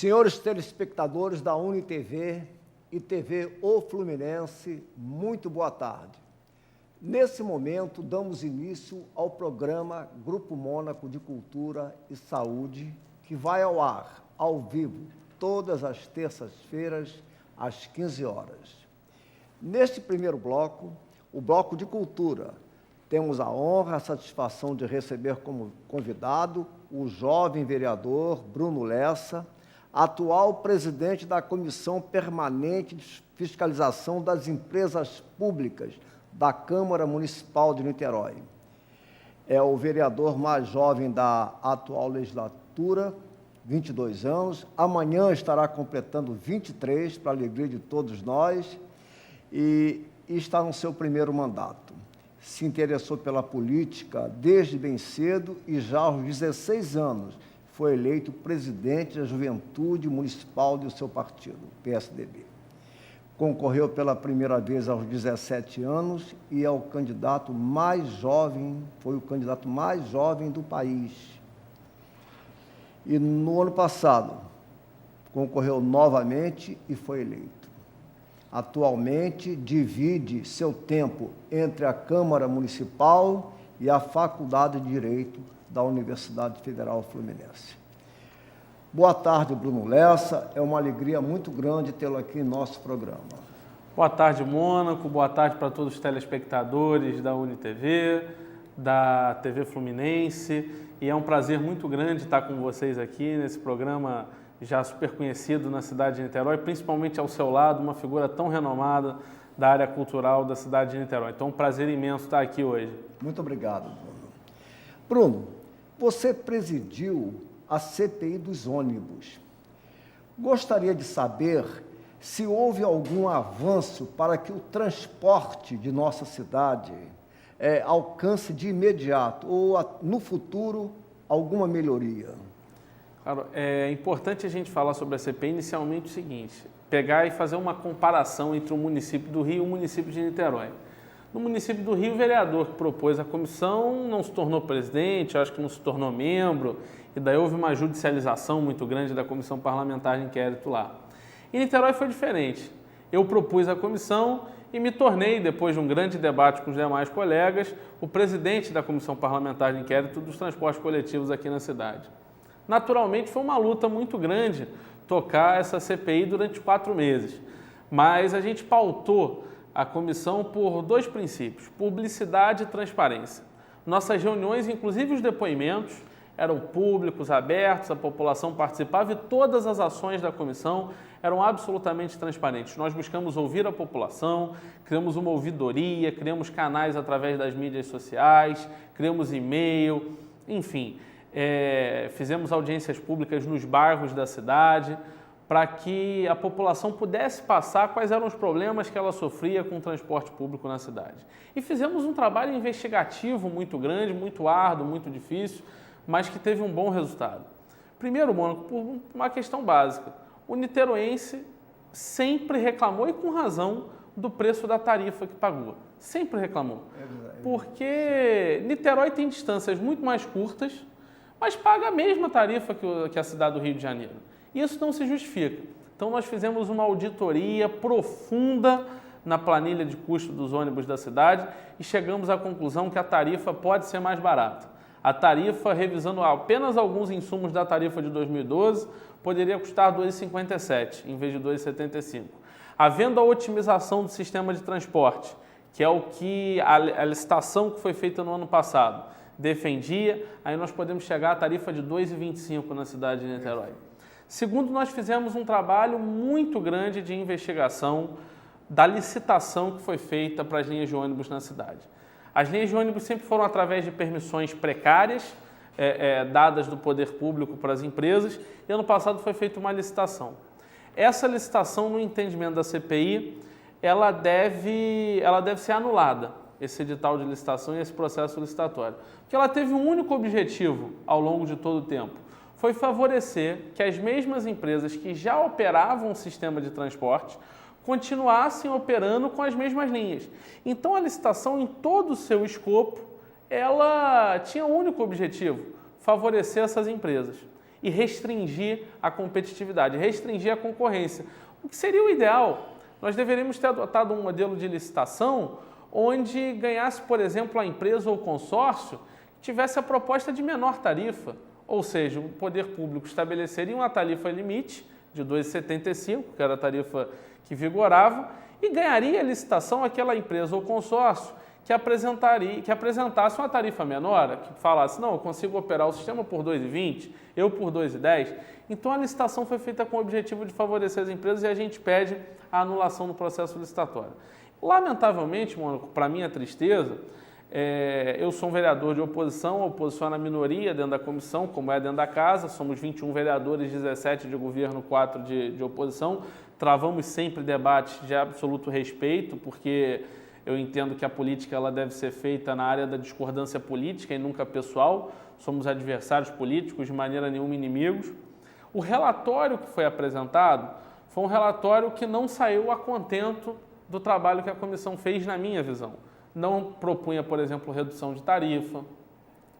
Senhores telespectadores da UniTV e TV O Fluminense, muito boa tarde. Nesse momento, damos início ao programa Grupo Mônaco de Cultura e Saúde, que vai ao ar, ao vivo, todas as terças-feiras, às 15 horas. Neste primeiro bloco, o bloco de cultura, temos a honra, a satisfação de receber como convidado o jovem vereador Bruno Lessa, atual presidente da Comissão Permanente de Fiscalização das Empresas Públicas da Câmara Municipal de Niterói. É o vereador mais jovem da atual legislatura, 22 anos. Amanhã estará completando 23, para a alegria de todos nós, e está no seu primeiro mandato. Se interessou pela política desde bem cedo e já aos 16 anos foi eleito presidente da Juventude Municipal do seu partido, PSDB. Concorreu pela primeira vez aos 17 anos e é o candidato mais jovem, foi o candidato mais jovem do país. E no ano passado, concorreu novamente e foi eleito. Atualmente, divide seu tempo entre a Câmara Municipal e a Faculdade de Direito da Universidade Federal Fluminense. Boa tarde, Bruno Lessa. É uma alegria muito grande tê-lo aqui em nosso programa. Boa tarde, Mônaco. Boa tarde para todos os telespectadores da UniTV, da TV Fluminense. E é um prazer muito grande estar com vocês aqui nesse programa já super conhecido na cidade de Niterói, principalmente ao seu lado, uma figura tão renomada da área cultural da cidade de Niterói. Então, um prazer imenso estar aqui hoje. Muito obrigado, Bruno. Bruno, você presidiu a CPI dos ônibus. Gostaria de saber se houve algum avanço para que o transporte de nossa cidade alcance de imediato ou, no futuro, alguma melhoria. Claro, é importante a gente falar sobre a CPI inicialmente o seguinte, pegar e fazer uma comparação entre o município do Rio e o município de Niterói. No município do Rio, o vereador que propôs a comissão não se tornou presidente, acho que não se tornou membro, e daí houve uma judicialização muito grande da comissão parlamentar de inquérito lá. Em Niterói foi diferente. Eu propus a comissão e me tornei, depois de um grande debate com os demais colegas, o presidente da comissão parlamentar de inquérito dos transportes coletivos aqui na cidade. Naturalmente, foi uma luta muito grande tocar essa CPI durante 4 meses, mas a gente pautou a comissão por 2 princípios, publicidade e transparência. Nossas reuniões, inclusive os depoimentos, eram públicos, abertos, a população participava e todas as ações da comissão eram absolutamente transparentes. Nós buscamos ouvir a população, criamos uma ouvidoria, criamos canais através das mídias sociais, criamos e-mail, enfim, fizemos audiências públicas nos bairros da cidade, para que a população pudesse passar quais eram os problemas que ela sofria com o transporte público na cidade. E fizemos um trabalho investigativo muito grande, muito árduo, muito difícil, mas que teve um bom resultado. Primeiro, Mônaco, por uma questão básica. O niteroense sempre reclamou, e com razão, do preço da tarifa que pagou. Sempre reclamou. Porque Niterói tem distâncias muito mais curtas, mas paga a mesma tarifa que a cidade do Rio de Janeiro. Isso não se justifica. Então, nós fizemos uma auditoria profunda na planilha de custo dos ônibus da cidade e chegamos à conclusão que a tarifa pode ser mais barata. A tarifa, revisando apenas alguns insumos da tarifa de 2012, poderia custar R$ 2,57 em vez de R$ 2,75. Havendo a otimização do sistema de transporte, que é o que a licitação que foi feita no ano passado defendia, aí nós podemos chegar à tarifa de R$ 2,25 na cidade de Niterói. Segundo, nós fizemos um trabalho muito grande de investigação da licitação que foi feita para as linhas de ônibus na cidade. As linhas de ônibus sempre foram através de permissões precárias, dadas do poder público para as empresas, e ano passado foi feita uma licitação. Essa licitação, no entendimento da CPI, ela deve ser anulada, esse edital de licitação e esse processo licitatório. Porque ela teve um único objetivo ao longo de todo o tempo, foi favorecer que as mesmas empresas que já operavam o sistema de transporte continuassem operando com as mesmas linhas. Então, a licitação, em todo o seu escopo, ela tinha um único objetivo, favorecer essas empresas. e restringir a competitividade, restringir a concorrência. O que seria o ideal? Nós deveríamos ter adotado um modelo de licitação onde ganhasse, por exemplo, a empresa ou o consórcio que tivesse a proposta de menor tarifa, ou seja, o poder público estabeleceria uma tarifa limite de R$ 2,75, que era a tarifa que vigorava, e ganharia a licitação aquela empresa ou consórcio que apresentasse uma tarifa menor, que falasse, não, eu consigo operar o sistema por R$ 2,20, eu por R$ 2,10. Então a licitação foi feita com o objetivo de favorecer as empresas e a gente pede a anulação do processo licitatório. Lamentavelmente, Mônaco, para minha tristeza, eu sou um vereador de oposição, a oposição é na minoria dentro da comissão, como é dentro da casa, somos 21 vereadores, 17 de governo, 4 de oposição, travamos sempre debates de absoluto respeito, porque eu entendo que a política ela deve ser feita na área da discordância política e nunca pessoal, somos adversários políticos, de maneira nenhuma inimigos. O relatório que foi apresentado foi um relatório que não saiu a contento do trabalho que a comissão fez, na minha visão. Não propunha, por exemplo, redução de tarifa,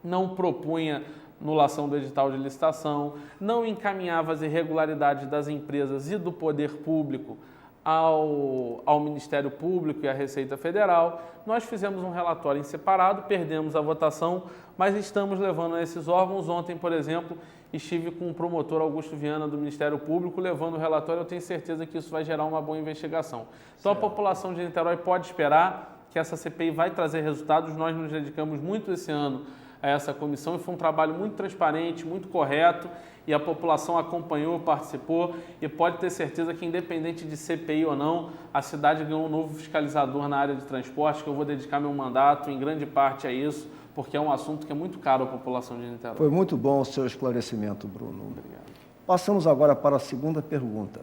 não propunha anulação do edital de licitação, não encaminhava as irregularidades das empresas e do poder público ao Ministério Público e à Receita Federal. Nós fizemos um relatório em separado, perdemos a votação, mas estamos levando a esses órgãos. Ontem, por exemplo, estive com o promotor Augusto Viana do Ministério Público levando o relatório. Eu tenho certeza que isso vai gerar uma boa investigação. Então a população de Niterói pode esperar que essa CPI vai trazer resultados. Nós nos dedicamos muito esse ano a essa comissão e foi um trabalho muito transparente, muito correto, e a população acompanhou, participou, e pode ter certeza que, independente de CPI ou não, a cidade ganhou um novo fiscalizador na área de transporte, que eu vou dedicar meu mandato em grande parte a isso, porque é um assunto que é muito caro à população de Niterói. Foi muito bom o seu esclarecimento, Bruno. Obrigado. Passamos agora para a segunda pergunta.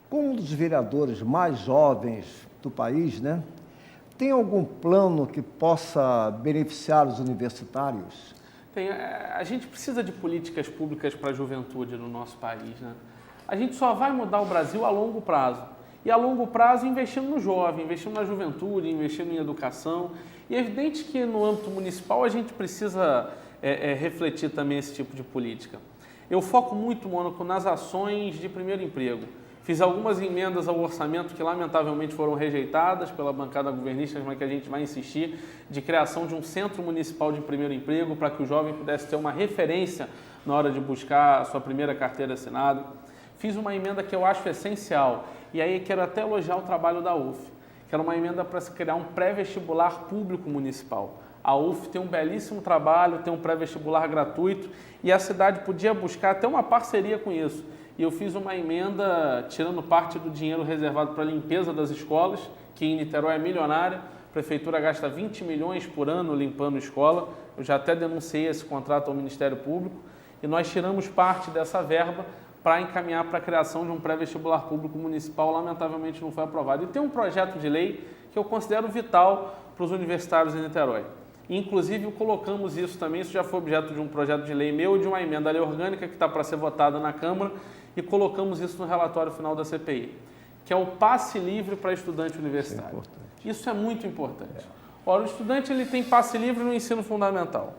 Como um dos vereadores mais jovens do país, né, tem algum plano que possa beneficiar os universitários? A gente precisa de políticas públicas para a juventude no nosso país, né? A gente só vai mudar o Brasil a longo prazo. E a longo prazo investindo no jovem, investindo na juventude, investindo em educação. E é evidente que no âmbito municipal a gente precisa refletir também esse tipo de política. Eu foco muito, Mônaco, nas ações de primeiro emprego. Fiz algumas emendas ao orçamento que lamentavelmente foram rejeitadas pela bancada governista, mas que a gente vai insistir, de criação de um centro municipal de primeiro emprego para que o jovem pudesse ter uma referência na hora de buscar a sua primeira carteira assinada. Fiz uma emenda que eu acho essencial, e aí quero até elogiar o trabalho da UF, que era uma emenda para se criar um pré-vestibular público municipal. A UF tem um belíssimo trabalho, tem um pré-vestibular gratuito, e a cidade podia buscar até uma parceria com isso. E eu fiz uma emenda tirando parte do dinheiro reservado para a limpeza das escolas, que em Niterói é milionária. A prefeitura gasta 20 milhões por ano limpando escola. Eu já até denunciei esse contrato ao Ministério Público. E nós tiramos parte dessa verba para encaminhar para a criação de um pré-vestibular público municipal. Lamentavelmente não foi aprovado. E tem um projeto de lei que eu considero vital para os universitários em Niterói. Inclusive, colocamos isso também, isso já foi objeto de um projeto de lei meu, de uma emenda à lei orgânica que está para ser votada na Câmara, e colocamos isso no relatório final da CPI, que é o passe livre para estudante universitário. Isso é muito importante. Ora, o estudante ele tem passe livre no ensino fundamental,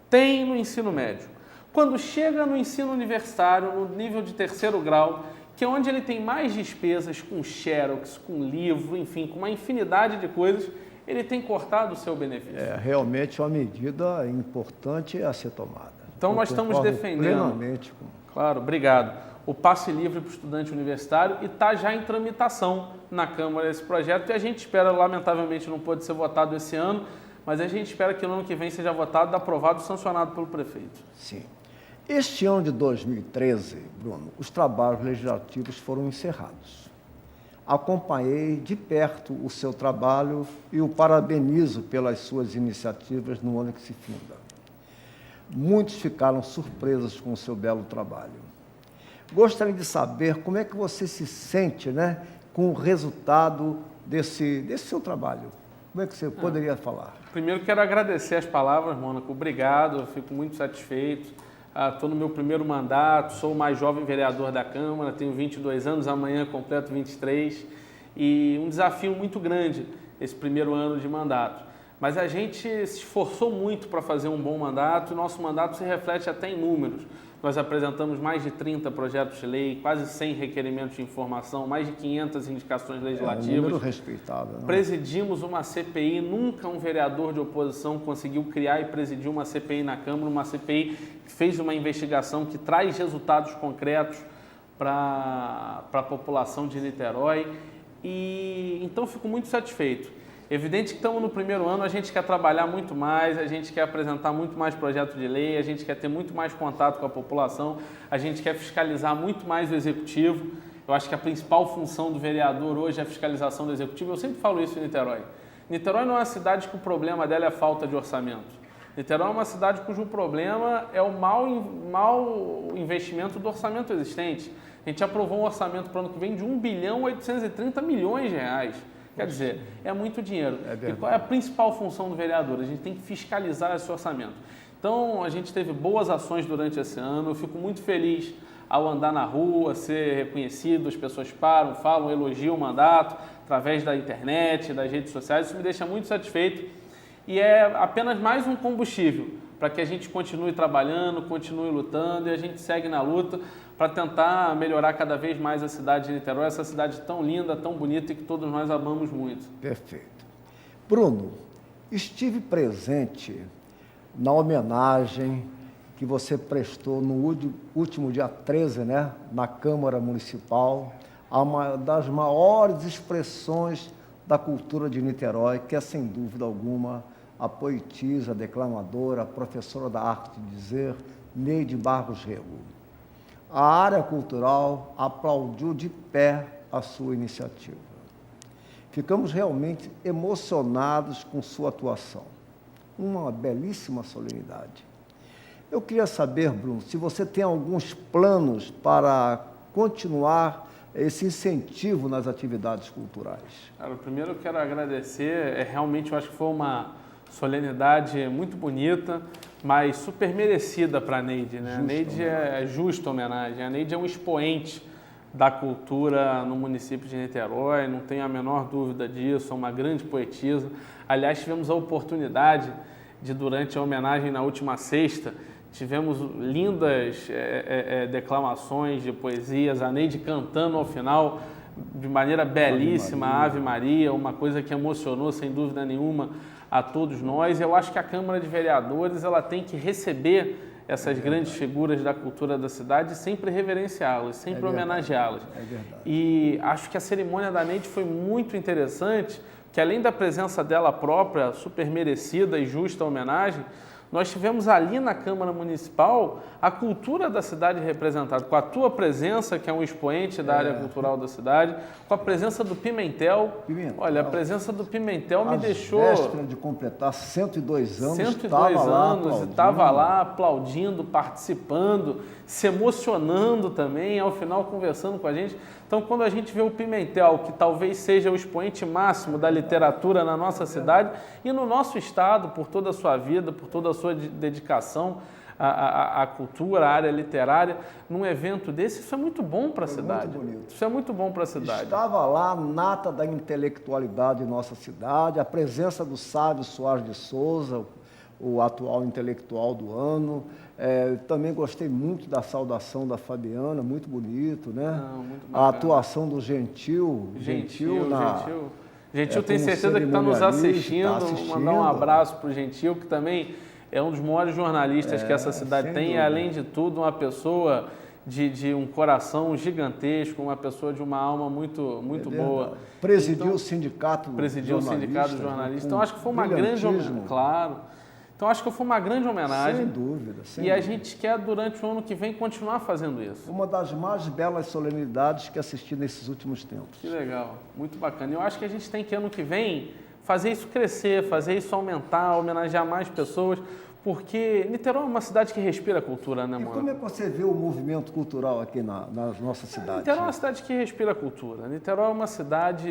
tem no ensino médio. Quando chega no ensino universitário, no nível de 3º grau, que é onde ele tem mais despesas com xerox, com livro, enfim, com uma infinidade de coisas, ele tem cortado o seu benefício. É realmente uma medida importante a ser tomada. Então nós estamos defendendo, plenamente. Claro, obrigado, o passe livre para o estudante universitário, e está já em tramitação na Câmara esse projeto, e a gente espera, lamentavelmente não pode ser votado esse ano, mas a gente espera que no ano que vem seja votado, aprovado e sancionado pelo prefeito. Sim. Este ano de 2013, Bruno, os trabalhos legislativos foram encerrados. Acompanhei de perto o seu trabalho e o parabenizo pelas suas iniciativas no ano que se finda. Muitos ficaram surpresos com o seu belo trabalho. Gostaria de saber como é que você se sente, né, com o resultado desse seu trabalho. Como é que você poderia falar? Primeiro, quero agradecer as palavras, Mônaco. Obrigado, eu fico muito satisfeito. Estou no meu primeiro mandato, sou o mais jovem vereador da Câmara, tenho 22 anos, amanhã completo 23, e um desafio muito grande esse primeiro ano de mandato. Mas a gente se esforçou muito para fazer um bom mandato, e nosso mandato se reflete até em números. Nós apresentamos mais de 30 projetos de lei, quase 100 requerimentos de informação, mais de 500 indicações legislativas. Um número respeitável. Não? Presidimos uma CPI, nunca um vereador de oposição conseguiu criar e presidir uma CPI na Câmara, uma CPI que fez uma investigação que traz resultados concretos para a população de Niterói. E então fico muito satisfeito. Evidente que estamos no primeiro ano, a gente quer trabalhar muito mais, a gente quer apresentar muito mais projetos de lei, a gente quer ter muito mais contato com a população, a gente quer fiscalizar muito mais o Executivo. Eu acho que a principal função do vereador hoje é a fiscalização do Executivo. Eu sempre falo isso em Niterói. Niterói não é uma cidade que o problema dela é a falta de orçamento. Niterói é uma cidade cujo problema é o mau investimento do orçamento existente. A gente aprovou um orçamento para o ano que vem de 1.830 bilhões de reais. Quer dizer, é muito dinheiro. E qual é a principal função do vereador? A gente tem que fiscalizar esse orçamento. Então, a gente teve boas ações durante esse ano. Eu fico muito feliz ao andar na rua, ser reconhecido, as pessoas param, falam, elogiam o mandato através da internet, das redes sociais. Isso me deixa muito satisfeito e é apenas mais um combustível para que a gente continue trabalhando, continue lutando e a gente segue na luta para tentar melhorar cada vez mais a cidade de Niterói, essa cidade tão linda, tão bonita e que todos nós amamos muito. Perfeito. Bruno, estive presente na homenagem que você prestou no último dia 13, né, na Câmara Municipal, a uma das maiores expressões da cultura de Niterói, que é, sem dúvida alguma, a poetisa, a declamadora, a professora da arte de dizer, Neide Barros Rego. A área cultural aplaudiu de pé a sua iniciativa. Ficamos realmente emocionados com sua atuação. Uma belíssima solenidade. Eu queria saber, Bruno, se você tem alguns planos para continuar esse incentivo nas atividades culturais. Cara, primeiro eu quero agradecer, realmente eu acho que foi uma solenidade muito bonita, mas super merecida para a Neide, né? A Neide é justa homenagem. A Neide é um expoente da cultura no município de Niterói, não tenho a menor dúvida disso, é uma grande poetisa. Aliás, tivemos a oportunidade de, durante a homenagem na última sexta, tivemos lindas declamações de poesias, a Neide cantando ao final de maneira belíssima, Ave Maria, uma coisa que emocionou sem dúvida nenhuma a todos nós. Eu acho que a Câmara de Vereadores ela tem que receber essas grandes figuras da cultura da cidade e sempre reverenciá-las, sempre homenageá-las. É verdade. E acho que a cerimônia da Neide foi muito interessante, que além da presença dela própria, super merecida e justa homenagem, nós tivemos ali na Câmara Municipal a cultura da cidade representada, com a tua presença, que é um expoente da área cultural da cidade, com a presença do Pimentel. Olha, a presença do Pimentel me deixou... véspera de completar 102 anos, 102 anos, estava lá aplaudindo, participando, se emocionando também, ao final conversando com a gente. Então, quando a gente vê o Pimentel, que talvez seja o expoente máximo da literatura na nossa cidade e no nosso estado, por toda a sua vida, por toda a sua dedicação à cultura, à área literária, num evento desse, isso é muito bom para a cidade. Muito bonito. Isso é muito bom para a cidade. Estava lá a nata da intelectualidade em nossa cidade, a presença do Sávio Soares de Souza, o atual intelectual do ano. Também gostei muito da saudação da Fabiana, muito bonito, né? Muito a atuação do Gentil. Gentil tem certeza que está nos assistindo. Mandar um abraço para o Gentil, que também é um dos maiores jornalistas que essa cidade tem. E, além de tudo, uma pessoa de um coração gigantesco, uma pessoa de uma alma muito boa. Presidiu o sindicato dos jornalistas. Então, acho que foi uma grande homenagem. Claro. Então, acho que foi uma grande homenagem. Sem dúvida. A gente quer, durante o ano que vem, continuar fazendo isso. Uma das mais belas solenidades que assisti nesses últimos tempos. Que legal, muito bacana. Eu acho que a gente tem que, ano que vem, fazer isso crescer, fazer isso aumentar, homenagear mais pessoas, porque Niterói é uma cidade que respira cultura, né, mano? E como é que você vê o movimento cultural aqui na nossa cidade? Niterói é uma cidade que respira cultura. Niterói é uma cidade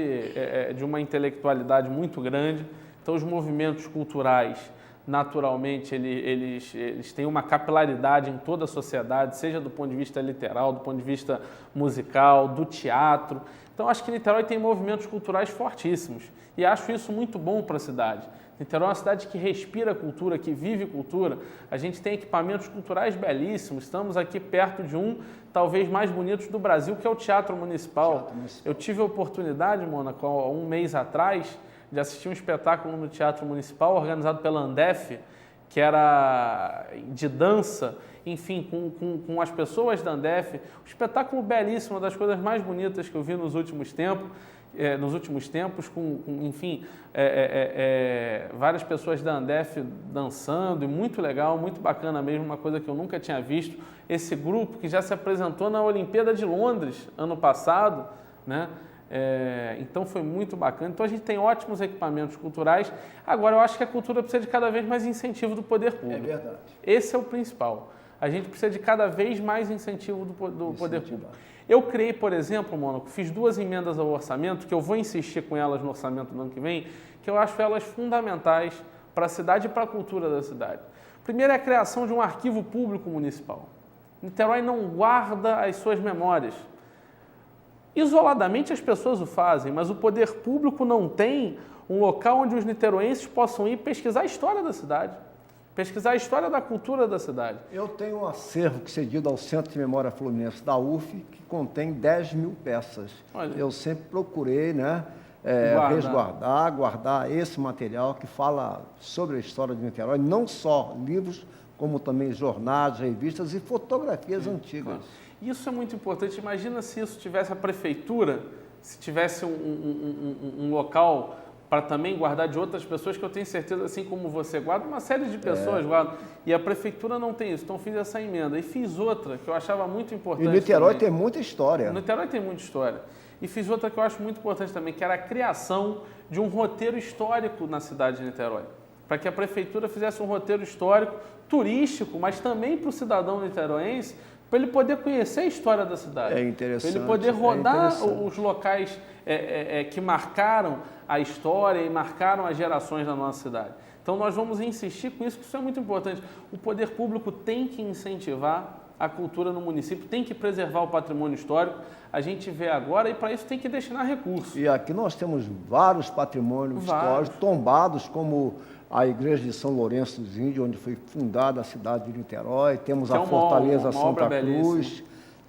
de uma intelectualidade muito grande, então os movimentos culturais, naturalmente, eles têm uma capilaridade em toda a sociedade, seja do ponto de vista literal, do ponto de vista musical, do teatro. Então, acho que Niterói tem movimentos culturais fortíssimos e acho isso muito bom para a cidade. Niterói é uma cidade que respira cultura, que vive cultura. A gente tem equipamentos culturais belíssimos. Estamos aqui perto de um, talvez mais bonitos do Brasil, que é o Teatro Municipal. Eu tive a oportunidade, Mônaco, há um mês atrás, de assistir um espetáculo no Teatro Municipal, organizado pela Andef, que era de dança, enfim, com as pessoas da Andef. Um espetáculo belíssimo, uma das coisas mais bonitas que eu vi nos últimos tempos. Enfim, várias pessoas da Andef dançando, e muito legal, muito bacana mesmo, uma coisa que eu nunca tinha visto. Esse grupo que já se apresentou na Olimpíada de Londres, ano passado, né? Então foi muito bacana. Então a gente tem ótimos equipamentos culturais. Agora eu acho que a cultura precisa de cada vez mais incentivo do poder público. É verdade. Esse é o principal. A gente precisa de cada vez mais incentivo do poder público. Eu criei, por exemplo, Mônaco, fiz 2 emendas ao orçamento, que eu vou insistir com elas no orçamento do ano que vem, que eu acho elas fundamentais para a cidade e para a cultura da cidade. Primeiro é a criação de um arquivo público municipal. Niterói não guarda as suas memórias. Isoladamente as pessoas o fazem, mas o poder público não tem um local onde os niteroenses possam ir pesquisar a história da cidade, pesquisar a história da cultura da cidade. Eu tenho um acervo cedido ao Centro de Memória Fluminense da UF, que contém 10 mil peças. Olha. Eu sempre procurei, né, guardar esse material que fala sobre a história de Niterói, não só livros, como também jornais, revistas e fotografias antigas. Claro. Isso é muito importante. Imagina se isso tivesse a prefeitura, se tivesse um local para também guardar de outras pessoas, que eu tenho certeza, assim como você guarda, uma série de pessoas guardam. E a prefeitura não tem isso. Então fiz essa emenda. E fiz outra que eu achava muito importante. E Niterói também. tem muita história. Niterói tem muita história. E fiz outra que eu acho muito importante também, que era a criação de um roteiro histórico na cidade de Niterói. Para que a prefeitura fizesse um roteiro histórico turístico, mas também para o cidadão niteroense, para ele poder conhecer a história da cidade. É interessante. Para ele poder rodar os locais que marcaram a história e marcaram as gerações da nossa cidade. Então nós vamos insistir com isso, que isso é muito importante. O poder público tem que incentivar a cultura no município, tem que preservar o patrimônio histórico. A gente vê agora e para isso tem que destinar recursos. E aqui nós temos vários patrimônios históricos tombados, como a Igreja de São Lourenço dos Índios, onde foi fundada a cidade de Niterói, temos a Fortaleza Santa Cruz,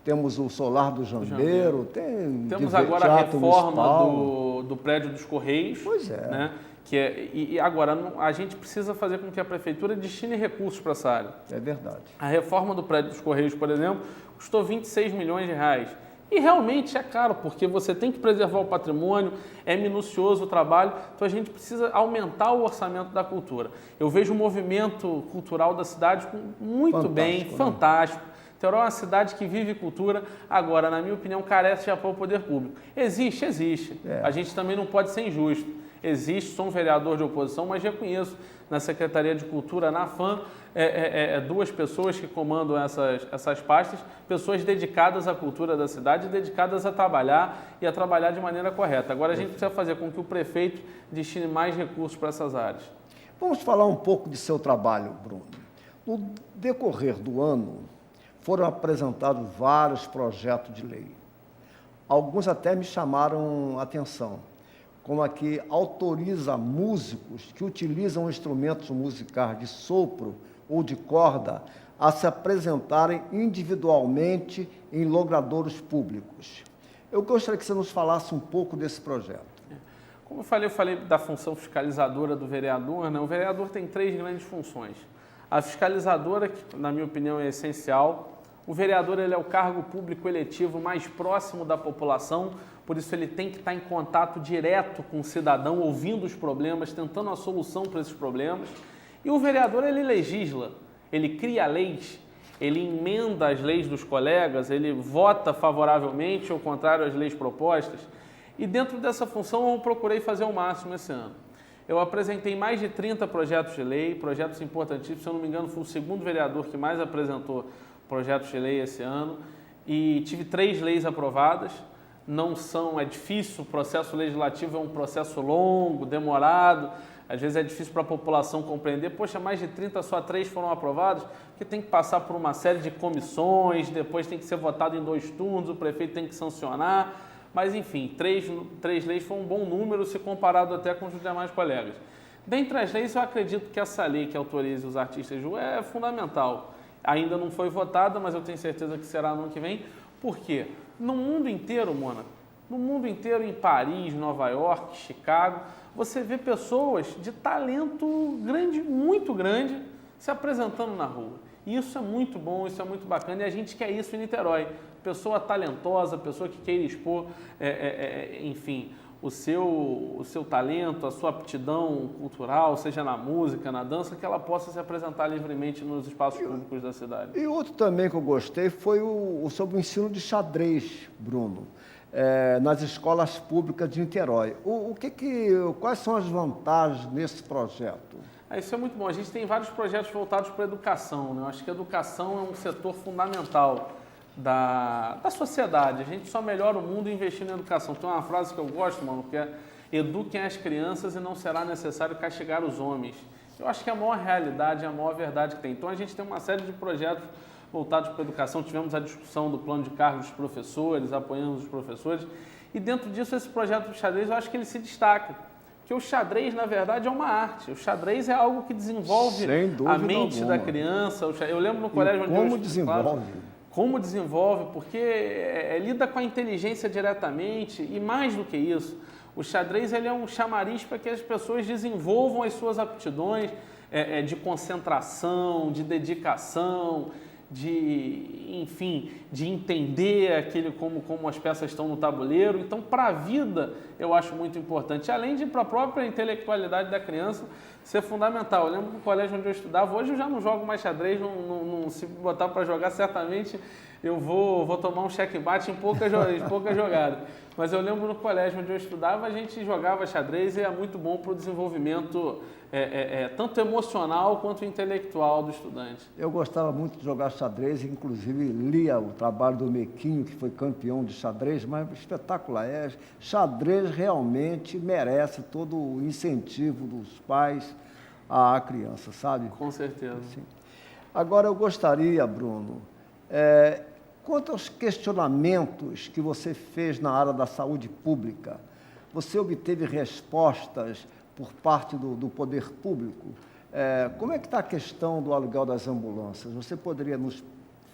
temos o Solar do Jambeiro, temos agora a reforma do prédio dos Correios. Pois é. Né? E agora a gente precisa fazer com que a prefeitura destine recursos para essa área. É verdade. A reforma do prédio dos Correios, por exemplo, custou 26 milhões de reais. E realmente é caro, porque você tem que preservar o patrimônio, é minucioso o trabalho, então a gente precisa aumentar o orçamento da cultura. Eu vejo o movimento cultural da cidade muito bem, fantástico. Niterói é uma cidade que vive cultura, agora, na minha opinião, carece de apoio ao poder público. Existe. A gente também não pode ser injusto. Existe, sou um vereador de oposição, mas reconheço na Secretaria de Cultura, na FAM, 2 pessoas que comandam essas pastas, pessoas dedicadas à cultura da cidade, dedicadas a trabalhar e a trabalhar de maneira correta. Agora a gente precisa fazer com que o prefeito destine mais recursos para essas áreas. Vamos falar um pouco de seu trabalho, Bruno. No decorrer do ano, foram apresentados vários projetos de lei. Alguns até me chamaram a atenção, como aqui autoriza músicos que utilizam instrumentos musicais de sopro ou de corda a se apresentarem individualmente em logradouros públicos. Eu gostaria que você nos falasse um pouco desse projeto. Como eu falei da função fiscalizadora do vereador, né? O vereador tem 3 grandes funções. A fiscalizadora, que na minha opinião é essencial. O vereador ele é o cargo público eletivo mais próximo da população, por isso ele tem que estar em contato direto com o cidadão, ouvindo os problemas, tentando a solução para esses problemas. E o vereador ele legisla, ele cria leis, ele emenda as leis dos colegas, ele vota favoravelmente ou contrário às leis propostas. E dentro dessa função eu procurei fazer o máximo esse ano. Eu apresentei mais de 30 projetos de lei, projetos importantíssimos, se eu não me engano fui o 2º vereador que mais apresentou projetos de lei esse ano, e tive 3 leis aprovadas. É difícil, o processo legislativo é um processo longo, demorado, às vezes é difícil para a população compreender, poxa, mais de 30, só 3 foram aprovadas, porque tem que passar por uma série de comissões, depois tem que ser votado em 2 turnos, o prefeito tem que sancionar, mas enfim, 3 leis foi um bom número se comparado até com os demais colegas. Dentre as leis, eu acredito que essa lei que autoriza os artistas de rua é fundamental. Ainda não foi votada, mas eu tenho certeza que será no ano que vem. Por quê? No mundo inteiro, Mônaco, no mundo inteiro, em Paris, Nova York, Chicago, você vê pessoas de talento grande, muito grande, se apresentando na rua. E isso é muito bom, isso é muito bacana, e a gente quer isso em Niterói. Pessoa talentosa, pessoa que queira expor, enfim, o seu talento, a sua aptidão cultural, seja na música, na dança, que ela possa se apresentar livremente nos espaços públicos da cidade. E outro também que eu gostei foi sobre o ensino de xadrez, Bruno, nas escolas públicas de Niterói. Quais são as vantagens nesse projeto? Isso é muito bom. A gente tem vários projetos voltados para a educação, né? Eu acho que a educação é um setor fundamental da sociedade. A gente só melhora o mundo investindo em educação. Tem uma frase que eu gosto, mano, que é: eduquem as crianças e não será necessário castigar os homens. Eu acho que é a maior realidade, é a maior verdade que tem. Então a gente tem uma série de projetos voltados para a educação. Tivemos a discussão do plano de cargos dos professores, apoiando os professores. E dentro disso, esse projeto do xadrez, eu acho que ele se destaca. Porque o xadrez, na verdade, é uma arte. O xadrez é algo que desenvolve a mente da criança. Eu lembro no colégio onde como desenvolve? Como desenvolve, porque lida com a inteligência diretamente e mais do que isso. O xadrez ele é um chamariz para que as pessoas desenvolvam as suas aptidões de concentração, de dedicação, enfim, de entender aquele como as peças estão no tabuleiro. Então, para a vida, eu acho muito importante. Além de para a própria intelectualidade da criança ser fundamental. Eu lembro do colégio onde eu estudava, hoje eu já não jogo mais xadrez, se botar para jogar, certamente eu vou tomar um checkmate em pouca jogada. Mas eu lembro no colégio onde eu estudava, a gente jogava xadrez e é muito bom para o desenvolvimento tanto emocional quanto intelectual do estudante. Eu gostava muito de jogar xadrez, inclusive lia o trabalho do Mequinho, que foi campeão de xadrez, mas espetacular. Xadrez realmente merece todo o incentivo dos pais à criança, sabe? Com certeza. Sim. Agora eu gostaria, Bruno, quanto aos questionamentos que você fez na área da saúde pública, você obteve respostas por parte do poder público? Como é que está a questão do aluguel das ambulâncias? Você poderia nos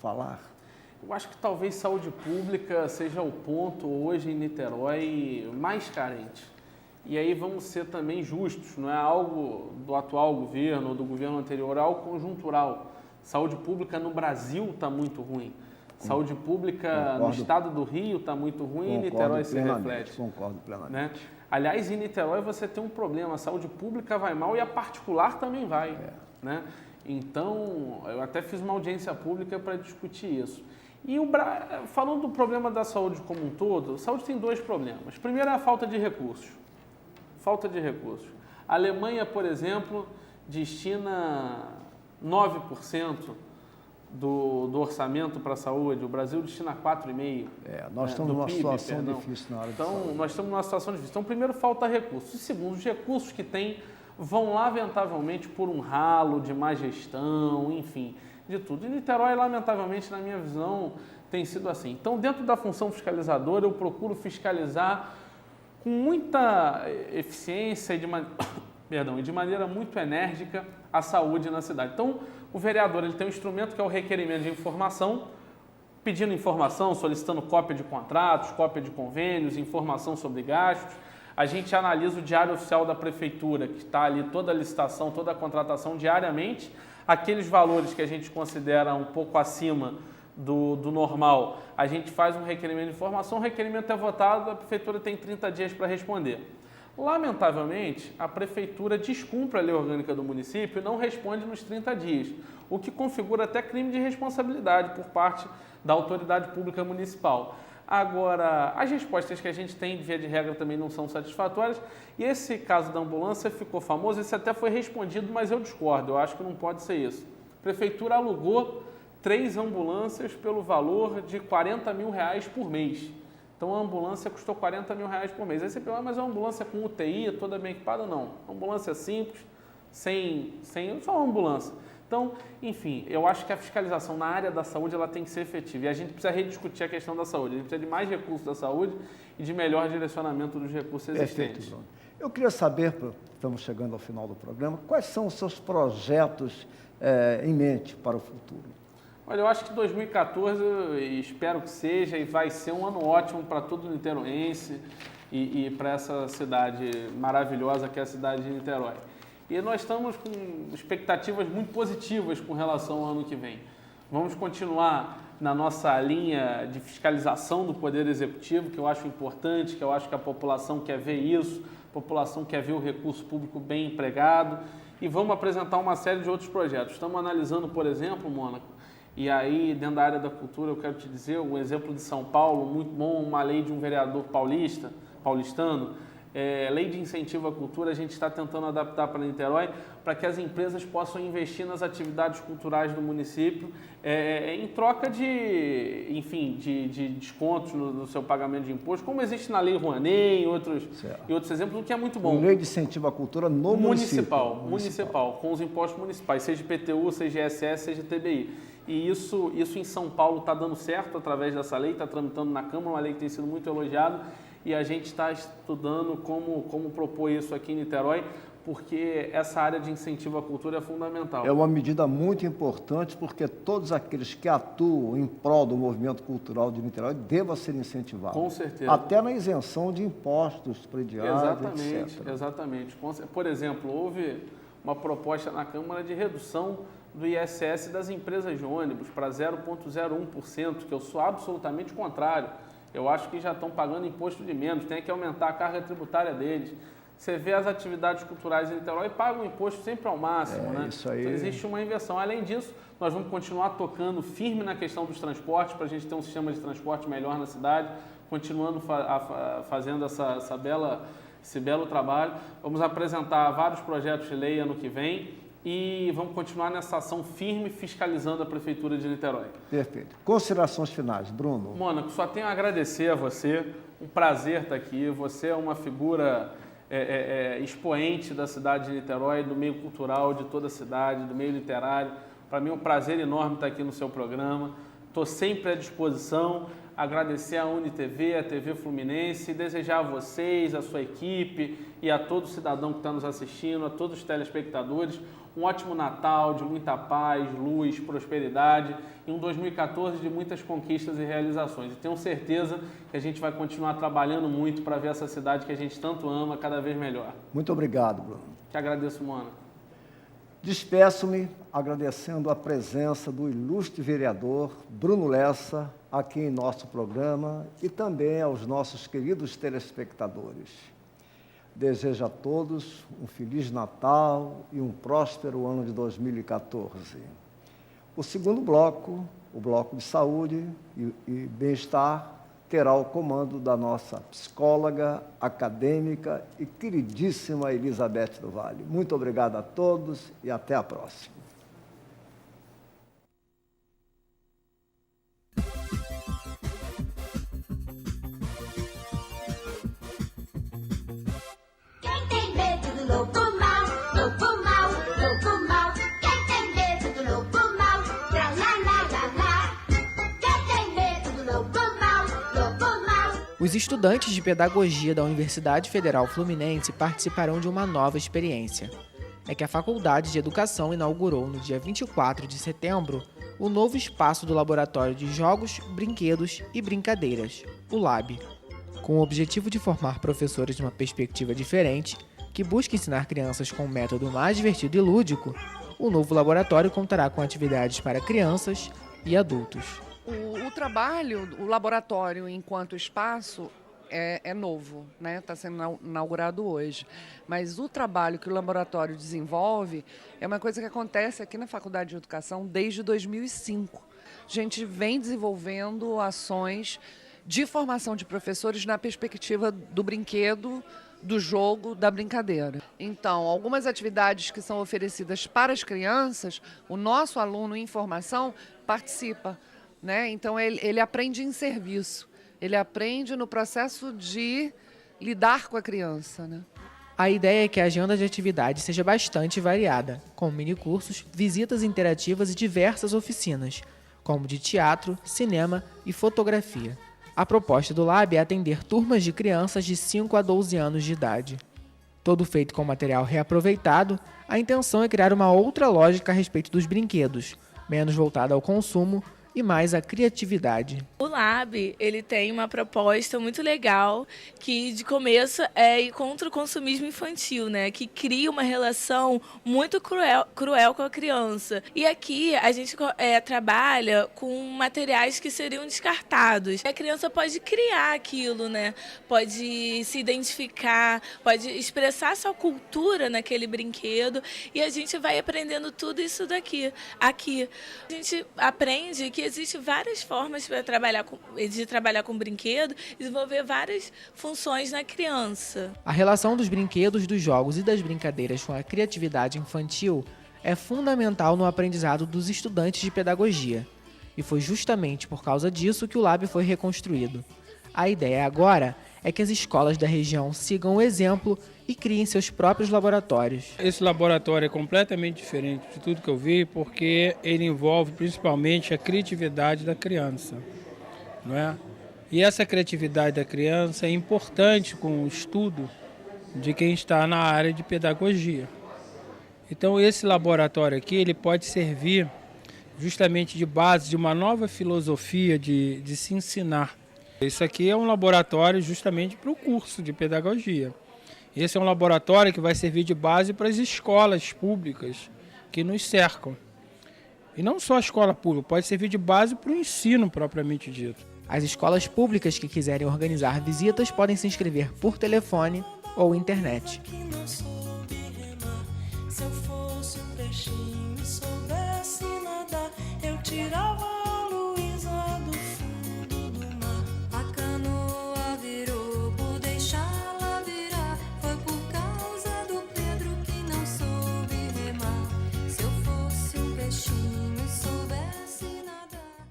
falar? Eu acho que talvez saúde pública seja o ponto hoje em Niterói mais carente. E aí vamos ser também justos, não é algo do atual governo ou do governo anterior, é algo conjuntural. Saúde pública no Brasil está muito ruim. Saúde pública no estado do Rio está muito ruim e Niterói se reflete. Concordo plenamente. Né? Aliás, em Niterói você tem um problema, a saúde pública vai mal e a particular também vai. Né? Então, eu até fiz uma audiência pública para discutir isso. E falando do problema da saúde como um todo, a saúde tem dois problemas. Primeiro é a falta de recursos. Falta de recursos. A Alemanha, por exemplo, destina 9% do orçamento para a saúde, o Brasil destina 4,5%. Nós estamos numa situação difícil na área de saúde. Então, nós estamos numa situação difícil. Então, primeiro, falta recursos. E segundo, os recursos que tem vão lamentavelmente por um ralo de má gestão, enfim, de tudo. E Niterói, lamentavelmente, na minha visão, tem sido assim. Então, dentro da função fiscalizadora, eu procuro fiscalizar com muita eficiência e de maneira muito enérgica a saúde na cidade. Então, o vereador ele tem um instrumento que é o requerimento de informação, pedindo informação, solicitando cópia de contratos, cópia de convênios, informação sobre gastos. A gente analisa o diário oficial da prefeitura, que está ali toda a licitação, toda a contratação diariamente. Aqueles valores que a gente considera um pouco acima do normal, a gente faz um requerimento de informação, o requerimento é votado, a prefeitura tem 30 dias para responder. Lamentavelmente, a prefeitura descumpre a lei orgânica do município e não responde nos 30 dias, o que configura até crime de responsabilidade por parte da autoridade pública municipal. Agora, as respostas que a gente tem, de via de regra, também não são satisfatórias, e esse caso da ambulância ficou famoso, esse até foi respondido, mas eu discordo, eu acho que não pode ser isso. A prefeitura alugou 3 ambulâncias pelo valor de R$40 mil por mês. Então, a ambulância custou R$40 mil por mês. Aí você pergunta, mas é uma ambulância com UTI, toda bem equipada? Não. Ambulância simples, só uma ambulância. Então, enfim, eu acho que a fiscalização na área da saúde ela tem que ser efetiva. E a gente precisa rediscutir a questão da saúde. A gente precisa de mais recursos da saúde e de melhor direcionamento dos recursos existentes. Perfeito, Bruno. Eu queria saber, estamos chegando ao final do programa, quais são os seus projetos em mente para o futuro? Olha, eu acho que 2014, espero que seja, e vai ser um ano ótimo para todo niteroense e para essa cidade maravilhosa que é a cidade de Niterói. E nós estamos com expectativas muito positivas com relação ao ano que vem. Vamos continuar na nossa linha de fiscalização do Poder Executivo, que eu acho importante, que eu acho que a população quer ver isso, a população quer ver o recurso público bem empregado, e vamos apresentar uma série de outros projetos. Estamos analisando, por exemplo, Mônaco, e aí dentro da área da cultura eu quero te dizer, um exemplo de São Paulo, muito bom, uma lei de um vereador paulistano, lei de incentivo à cultura, a gente está tentando adaptar para Niterói, para que as empresas possam investir nas atividades culturais do município, em troca de descontos no seu pagamento de imposto, como existe na Lei Rouanet e outros exemplos, o que é muito bom. Lei de incentivo à cultura no municipal, com os impostos municipais, seja IPTU, seja ISS, seja TBI. E isso em São Paulo está dando certo através dessa lei, está tramitando na Câmara, uma lei que tem sido muito elogiada, e a gente está estudando como propor isso aqui em Niterói, porque essa área de incentivo à cultura é fundamental. É uma medida muito importante, porque todos aqueles que atuam em prol do movimento cultural de Niterói devem ser incentivados. Com certeza. Até na isenção de impostos prediais, etc. Exatamente. Por exemplo, houve uma proposta na Câmara de redução do ISS das empresas de ônibus para 0,01%, que eu sou absolutamente contrário. Eu acho que já estão pagando imposto de menos, tem que aumentar a carga tributária deles. Você vê as atividades culturais em Niterói, pagam o imposto sempre ao máximo, né? Isso aí. Então, existe uma inversão. Além disso, nós vamos continuar tocando firme na questão dos transportes, para a gente ter um sistema de transporte melhor na cidade, continuando fazendo esse belo trabalho. Vamos apresentar vários projetos de lei ano que vem, e vamos continuar nessa ação firme, fiscalizando a Prefeitura de Niterói. Perfeito. Considerações finais, Bruno. Mônaco, só tenho a agradecer a você, um prazer estar aqui. Você é uma figura expoente da cidade de Niterói, do meio cultural de toda a cidade, do meio literário. Para mim é um prazer enorme estar aqui no seu programa. Estou sempre à disposição. Agradecer à UniTV, à TV Fluminense, desejar a vocês, a sua equipe e a todo cidadão que está nos assistindo, a todos os telespectadores, um ótimo Natal, de muita paz, luz, prosperidade e um 2014 de muitas conquistas e realizações. E tenho certeza que a gente vai continuar trabalhando muito para ver essa cidade que a gente tanto ama cada vez melhor. Muito obrigado, Bruno. Te agradeço, Mônaco. Despeço-me agradecendo a presença do ilustre vereador Bruno Lessa aqui em nosso programa e também aos nossos queridos telespectadores. Desejo a todos um Feliz Natal e um próspero ano de 2014. O segundo bloco, o bloco de saúde e bem-estar, terá o comando da nossa psicóloga, acadêmica e queridíssima Elizabeth do Vale. Muito obrigado a todos e até a próxima. Quem tem medo do lobo mau, lobo mau, lobo mau? Quem tem medo do lobo mau, tra lá lá lá lá? Quem tem medo do lobo mau, lobo mau? Os estudantes de pedagogia da Universidade Federal Fluminense participarão de uma nova experiência. É que a Faculdade de Educação inaugurou no dia 24 de setembro o novo espaço do Laboratório de Jogos, Brinquedos e Brincadeiras, o LAB, com o objetivo de formar professores de uma perspectiva diferente, que busca ensinar crianças com um método mais divertido e lúdico. O novo laboratório contará com atividades para crianças e adultos. O trabalho, o laboratório enquanto espaço é novo, né? Está sendo inaugurado hoje. Mas o trabalho que o laboratório desenvolve é uma coisa que acontece aqui na Faculdade de Educação desde 2005. A gente vem desenvolvendo ações de formação de professores na perspectiva do brinquedo, do jogo, da brincadeira. Então, algumas atividades que são oferecidas para as crianças, o nosso aluno em formação participa, né? Então, ele aprende em serviço, ele aprende no processo de lidar com a criança, né? A ideia é que a agenda de atividades seja bastante variada, com minicursos, visitas interativas e diversas oficinas, como de teatro, cinema e fotografia. A proposta do LAB é atender turmas de crianças de 5 a 12 anos de idade. Todo feito com material reaproveitado, a intenção é criar uma outra lógica a respeito dos brinquedos, menos voltada ao consumo e mais à criatividade. O Lab, ele tem uma proposta muito legal que de começo é ir contra o consumismo infantil, né? Que cria uma relação muito cruel com a criança. E aqui a gente trabalha com materiais que seriam descartados. A criança pode criar aquilo, né? Pode se identificar, pode expressar sua cultura naquele brinquedo e a gente vai aprendendo tudo isso daqui. Aqui a gente aprende que existem várias formas de trabalhar com brinquedo e desenvolver várias funções na criança. A relação dos brinquedos, dos jogos e das brincadeiras com a criatividade infantil é fundamental no aprendizado dos estudantes de pedagogia. E foi justamente por causa disso que o Lab foi reconstruído. A ideia agora é que as escolas da região sigam o exemplo e criem seus próprios laboratórios. Esse laboratório é completamente diferente de tudo que eu vi, porque ele envolve principalmente a criatividade da criança, não é? E essa criatividade da criança é importante com o estudo de quem está na área de pedagogia. Então esse laboratório aqui ele pode servir justamente de base de uma nova filosofia de se ensinar. Isso aqui é um laboratório justamente para o curso de pedagogia. Esse é um laboratório que vai servir de base para as escolas públicas que nos cercam. E não só a escola pública, pode servir de base para o ensino propriamente dito. As escolas públicas que quiserem organizar visitas podem se inscrever por telefone ou internet. Se eu fosse um peixinho e soubesse nadar, eu tirava a Luísa do fundo do mar. A canoa virou por deixá-la virar, foi por causa do Pedro que não soube remar. Se eu fosse um peixinho e soubesse nadar.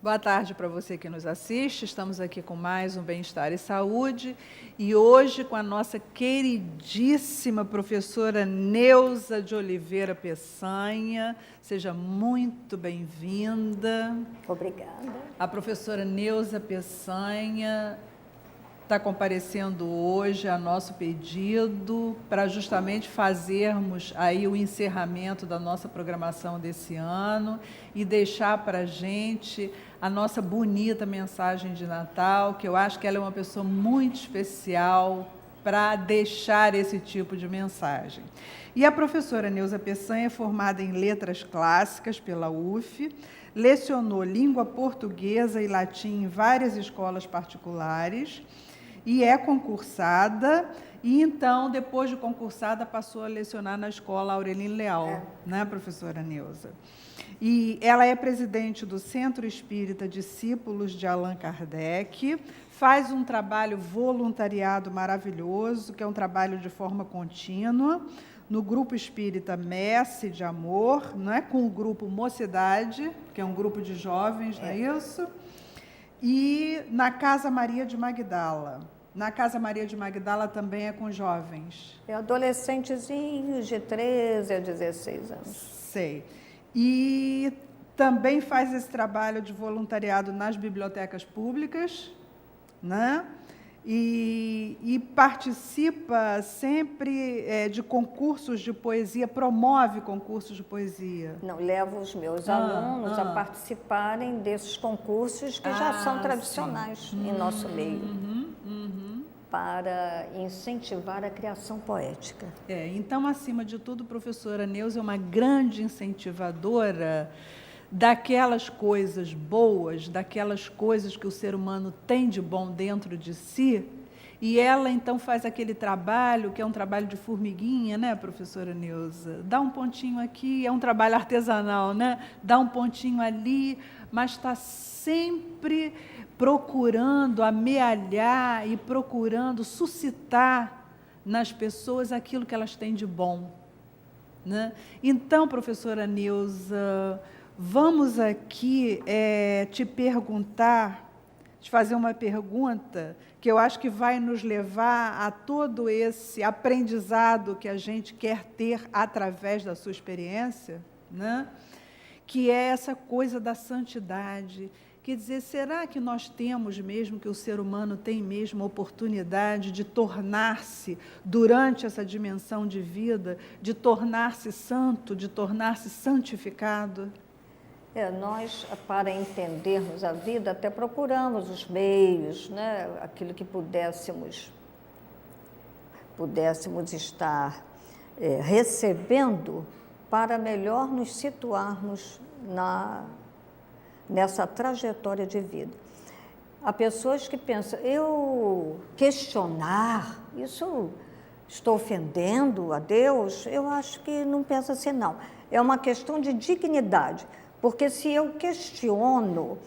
Boa tarde para você que nos assiste. Estamos aqui com mais um Bem-Estar e Saúde e hoje com a nossa queridíssima professora Neuza de Oliveira Peçanha. Seja muito bem-vinda. Obrigada. A professora Neuza Peçanha está comparecendo hoje a nosso pedido para justamente fazermos aí o encerramento da nossa programação desse ano e deixar para a gente a nossa bonita mensagem de Natal, que eu acho que ela é uma pessoa muito especial para deixar esse tipo de mensagem. E a professora Neuza Peçanha é formada em Letras Clássicas pela UF, lecionou língua portuguesa e latim em várias escolas particulares, e é concursada, e então, depois de concursada, passou a lecionar na escola Aurelino Leal, né, professora Neuza? E ela é presidente do Centro Espírita Discípulos de Allan Kardec, faz um trabalho voluntariado maravilhoso, que é um trabalho de forma contínua, no Grupo Espírita Messe de Amor, não é? Com o Grupo Mocidade, que é um grupo de jovens, não é isso? E na Casa Maria de Magdala. Na Casa Maria de Magdala também é com jovens. É adolescentezinhos de 13 a 16 anos. Sei. E também faz esse trabalho de voluntariado nas bibliotecas públicas, né? E participa sempre de concursos de poesia, promove concursos de poesia. Não, levo os meus alunos a participarem desses concursos que já são tradicionais em nosso meio, para incentivar a criação poética. Então, acima de tudo, professora Neuza é uma grande incentivadora daquelas coisas boas, daquelas coisas que o ser humano tem de bom dentro de si, e ela então faz aquele trabalho, que é um trabalho de formiguinha, né, professora Neuza? Dá um pontinho aqui, é um trabalho artesanal, né? Dá um pontinho ali, mas está sempre procurando amealhar e procurando suscitar nas pessoas aquilo que elas têm de bom, né? Então, professora Neuza, vamos aqui te perguntar, te fazer uma pergunta que eu acho que vai nos levar a todo esse aprendizado que a gente quer ter através da sua experiência, né? Que é essa coisa da santidade, Quer dizer, será que nós temos mesmo, que o ser humano tem mesmo a oportunidade de tornar-se, durante essa dimensão de vida, de tornar-se santo, de tornar-se santificado? Nós, para entendermos a vida, até procuramos os meios, né? Aquilo que pudéssemos estar recebendo para melhor nos situarmos nessa trajetória de vida. Há pessoas que pensam, eu questionar, isso estou ofendendo a Deus? Eu acho que não pensa assim, não. É uma questão de dignidade, porque se eu questiono,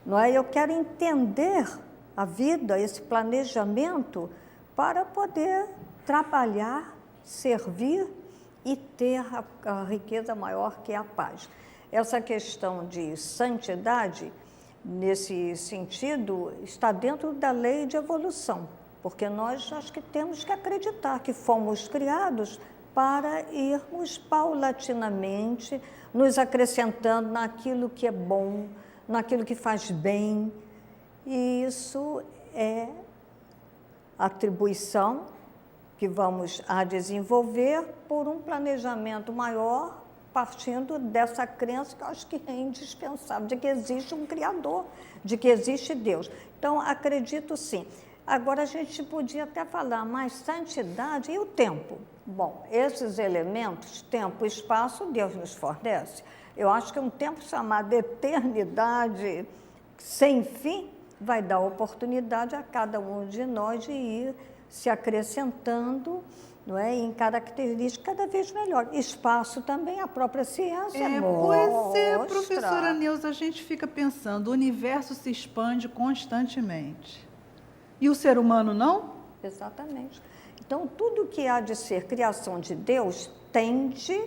não é? Eu quero entender a vida, esse planejamento, para poder trabalhar, servir e ter a riqueza maior que é a paz. Essa questão de santidade, nesse sentido, está dentro da lei de evolução, porque nós acho que temos que acreditar que fomos criados para irmos paulatinamente nos acrescentando naquilo que é bom, naquilo que faz bem, e isso é atribuição que vamos a desenvolver por um planejamento maior, partindo dessa crença que eu acho que é indispensável, de que existe um Criador, de que existe Deus. Então, acredito sim. Agora, a gente podia até falar mais santidade e o tempo. Bom, esses elementos, tempo e espaço, Deus nos fornece. Eu acho que um tempo chamado eternidade sem fim vai dar oportunidade a cada um de nós de ir se acrescentando, não é, em características cada vez melhor. Espaço também, a própria ciência mostra. Pois é, professora Neuza, a gente fica pensando, o universo se expande constantemente. E o ser humano não? Exatamente. Então, tudo que há de ser criação de Deus tende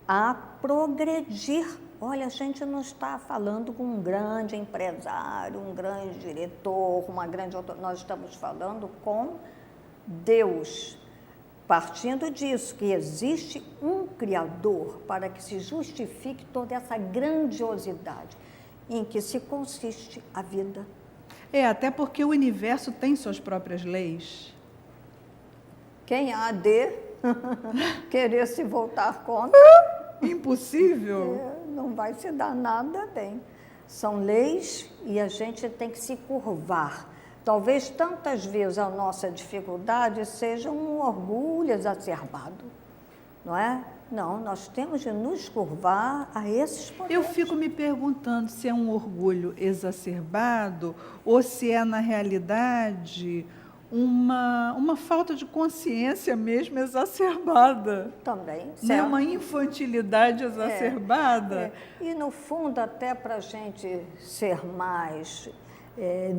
a progredir. Olha, a gente não está falando com um grande empresário, um grande diretor, uma grande autoridade. Nós estamos falando com Deus, partindo disso, que existe um Criador para que se justifique toda essa grandiosidade em que se consiste a vida. Até porque o universo tem suas próprias leis. Quem há de querer se voltar contra? Impossível. Não vai se dar nada bem. São leis e a gente tem que se curvar. Talvez tantas vezes a nossa dificuldade seja um orgulho exacerbado, não é? Não, nós temos de nos curvar a esses poderes. Eu fico me perguntando se é um orgulho exacerbado ou se é, na realidade, uma falta de consciência mesmo exacerbada. Também. Né? Uma infantilidade exacerbada. E, no fundo, até para a gente ser mais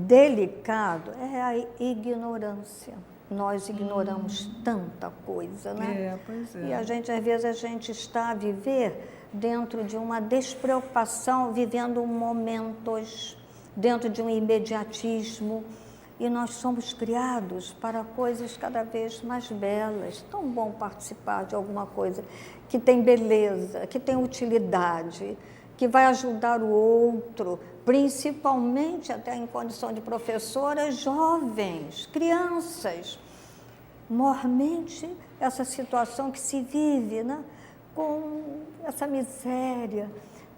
delicado, é a ignorância. Nós ignoramos tanta coisa, né? Pois é. E às vezes a gente está a viver dentro de uma despreocupação, vivendo momentos, dentro de um imediatismo. E nós somos criados para coisas cada vez mais belas. Tão bom participar de alguma coisa que tem beleza, que tem utilidade, que vai ajudar o outro, principalmente até em condição de professora, jovens, crianças. Mormente essa situação que se vive, né, com essa miséria,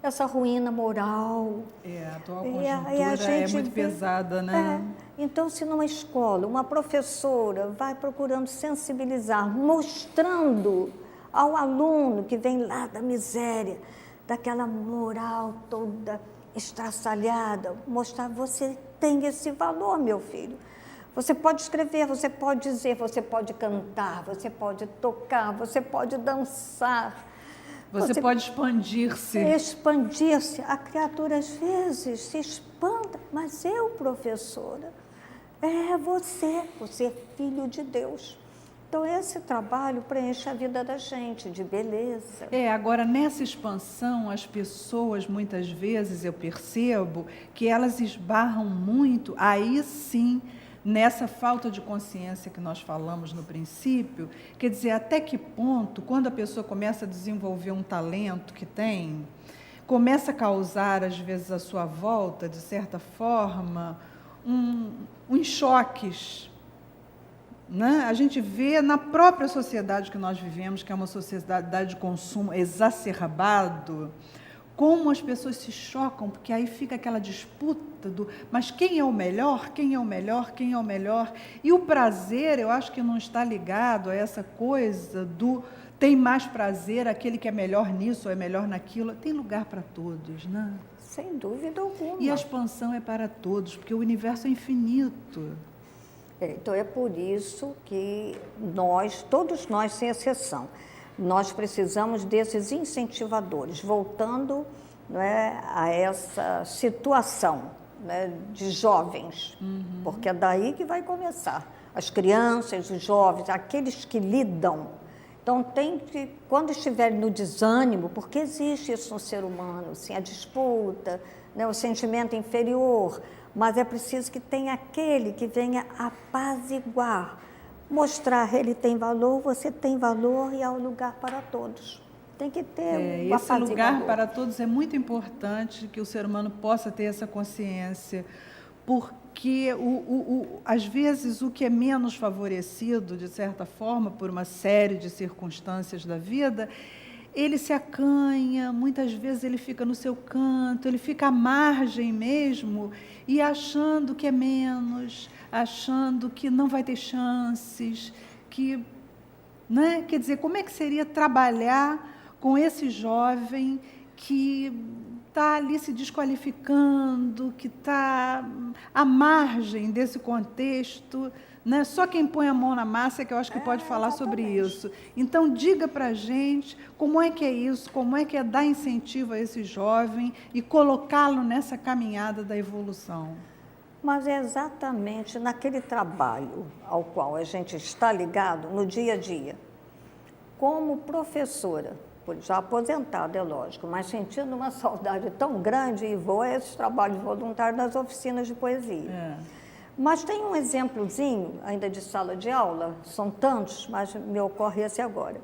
essa ruína moral. A atual conjuntura é muito pesada, né? Então, se numa escola, uma professora vai procurando sensibilizar, mostrando ao aluno que vem lá da miséria, daquela moral toda estraçalhada, mostrar, você tem esse valor, meu filho. Você pode escrever, você pode dizer, você pode cantar, você pode tocar, você pode dançar. Você pode expandir-se. Expandir-se. A criatura, às vezes, se espanta, mas eu, professora, você é filho de Deus. Então, esse trabalho preenche a vida da gente, de beleza. Agora, nessa expansão, as pessoas, muitas vezes, eu percebo que elas esbarram muito, aí sim, nessa falta de consciência que nós falamos no princípio. Quer dizer, até que ponto, quando a pessoa começa a desenvolver um talento que tem, começa a causar, às vezes, à sua volta, de certa forma, uns choques. Né? A gente vê na própria sociedade que nós vivemos, que é uma sociedade de consumo exacerbado, como as pessoas se chocam, porque aí fica aquela disputa do mas quem é o melhor, quem é o melhor, quem é o melhor? E o prazer, eu acho que não está ligado a essa coisa do tem mais prazer, aquele que é melhor nisso ou é melhor naquilo. Tem lugar para todos, né? Sem dúvida alguma. E a expansão é para todos, porque o universo é infinito. Então, é por isso que todos nós, sem exceção, nós precisamos desses incentivadores, voltando, né, a essa situação, né, de jovens, porque é daí que vai começar. As crianças, os jovens, aqueles que lidam. Então, tem que, quando estiverem no desânimo, porque existe isso no ser humano, assim, a disputa, né, o sentimento inferior, mas é preciso que tenha aquele que venha apaziguar, mostrar ele tem valor, você tem valor e há um lugar para todos. Tem que ter esse lugar para todos é muito importante que o ser humano possa ter essa consciência, porque às vezes o que é menos favorecido, de certa forma, por uma série de circunstâncias da vida, ele se acanha, muitas vezes ele fica no seu canto, ele fica à margem mesmo e achando que é menos, achando que não vai ter chances, que, né? Quer dizer, como é que seria trabalhar com esse jovem que está ali se desqualificando, que está à margem desse contexto, né? Só quem põe a mão na massa é que eu acho que pode falar sobre isso. Então, diga para a gente como é que é isso, como é que é dar incentivo a esse jovem e colocá-lo nessa caminhada da evolução. Mas é exatamente naquele trabalho ao qual a gente está ligado no dia a dia. Como professora, já aposentada, é lógico, mas sentindo uma saudade tão grande e vou a esses trabalhos voluntários nas oficinas de poesia. Mas tem um exemplozinho ainda de sala de aula, são tantos, mas me ocorre esse agora.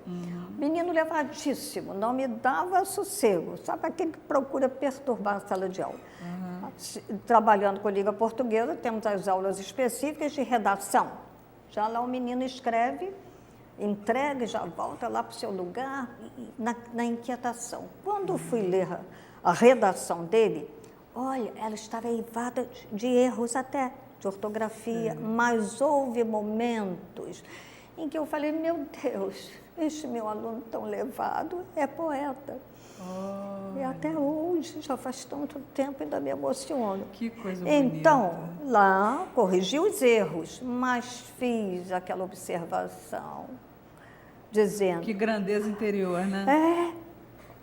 Menino levadíssimo, não me dava sossego, sabe aquele que procura perturbar a sala de aula. Trabalhando com a Liga Portuguesa, temos as aulas específicas de redação. Já lá o menino escreve, entrega e já volta lá para o seu lugar, na inquietação. Quando fui ler a redação dele, olha, ela estava eivada de erros até, de ortografia, mas houve momentos em que eu falei, meu Deus, este meu aluno tão levado é poeta. E até hoje, já faz tanto tempo, ainda me emociono. Que coisa então, bonita. lá, corrigi os erros, mas fiz aquela observação, dizendo... Que grandeza interior, né?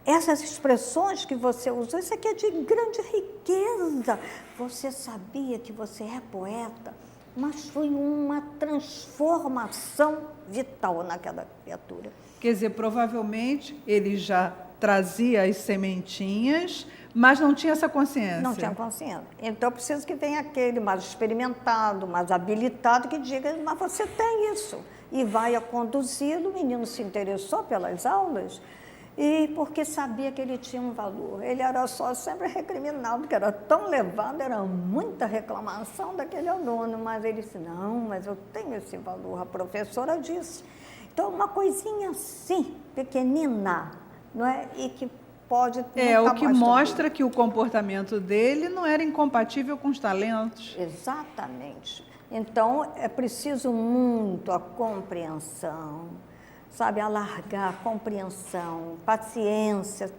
Essas expressões que você usou, isso aqui é de grande riqueza. Você sabia que você é poeta, mas foi uma transformação vital naquela criatura. Quer dizer, provavelmente ele já trazia as sementinhas, mas não tinha essa consciência. Não tinha consciência. Então, eu preciso que venha aquele mais experimentado, mais habilitado, que diga, mas você tem isso. E vai a conduzi-lo. O menino se interessou pelas aulas, e porque sabia que ele tinha um valor. Ele era só sempre recriminado, porque era tão levado, era muita reclamação daquele aluno, mas ele disse, não, mas eu tenho esse valor, a professora disse. Então, uma coisinha assim, pequenina, não é? E que pode... o que mostra que o comportamento dele não era incompatível com os talentos. Exatamente. Então, é preciso muito a compreensão, sabe, alargar a compreensão, paciência.